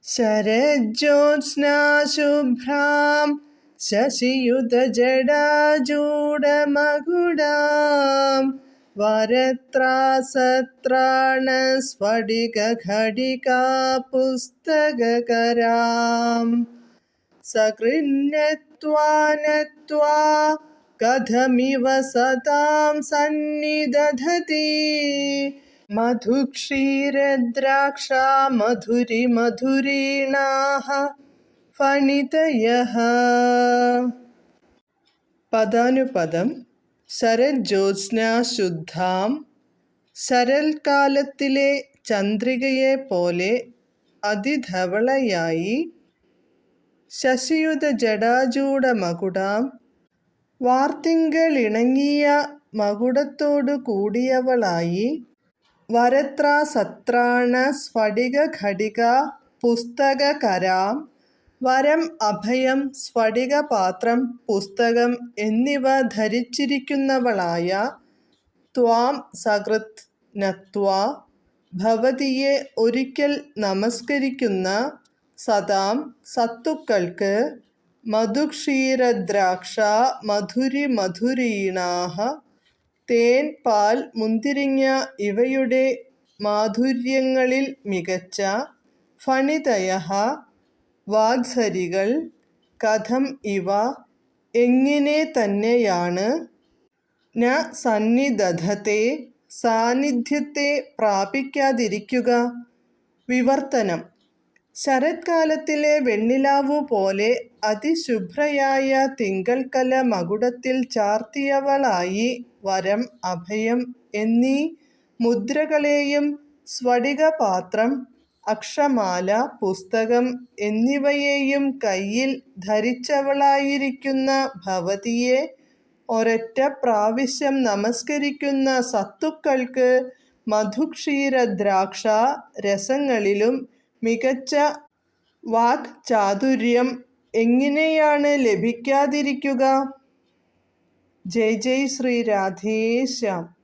ശരജ്യോത്സ്നാ ശുഭ്രാം ശശിയുതജടാജൂഢമകുടാം വരത്രാസത്രാണസ്ഫടികഘടികാ പുസ്തകകരാം സകൃന്യത്വാ നത്വാ കഥമിവ സതാം സന്നിദധതി മധുക്ഷീരദ്രാക്ഷാ മധുരിമധുരീണാഃ ഫണിതയഃ. പദാനുപദം. ശരജ്യോത്സ്നാ ശുദ്ധാം, ശരൽക്കാലത്തിലെ ചന്ദ്രികയെ പോലെ അതിധവളയായി, ശശിയുത ജടാജൂഢമകുടാം, വാർത്തിങ്കളിണങ്ങിയ മകുടത്തോടു കൂടിയവളായി, വരത്രാസത്രാണ സ്ഫടികഘടികാ പുസ്തകകരാം, വരം, അഭയം, സ്ഫടികപാത്രം, പുസ്തകം എന്നിവ ധരിച്ചിരിക്കുന്നവളായ, ത്വാം സകൃത് നത്വാ ഭവതിയെ ഒരിക്കൽ നമസ്കരിക്കുന്ന, സതാം സത്തുക്കൾക്ക്, മധുക്ഷീരദ്രാക്ഷാ മധുരിമധുരീണാഃ തേൻ, പാൽ, മുന്തിരിങ്ങ ഇവയുടെ മാധുര്യങ്ങളിൽ മികച്ച, ഫണിതയഃ വാഗ്സരികൾ, കഥം ഇവ എങ്ങനെ തന്നെയാണ്, ന സന്നിദധത്തെ സാന്നിധ്യത്തെ പ്രാപിക്കാതിരിക്കുക. വിവർത്തനം. ശരത്കാലത്തിലെ വെണ്ണിലാവു പോലെ അതിശുഭ്രയായ തിങ്കൾക്കല മകുടത്തിൽ ചാർത്തിയവളായി, വരം, അഭയം എന്നീ മുദ്രകളെയും സ്ഫടികപാത്രം, അക്ഷമാല, പുസ്തകം എന്നിവയെയും കയ്യിൽ ധരിച്ചവളായിരിക്കുന്ന ഭവതിയെ ഒരൊറ്റ പ്രാവശ്യം നമസ്കരിക്കുന്ന സത്തുക്കൾക്ക് മധുക്ഷീരദ്രാക്ഷാ രസങ്ങളിലും മികച്ച വാക്ചാതുര്യം എങ്ങനെയാണ് ലഭിക്കാതിരിക്കുക? ജയ് ജയ് ശ്രീ രാധേശ്യാം.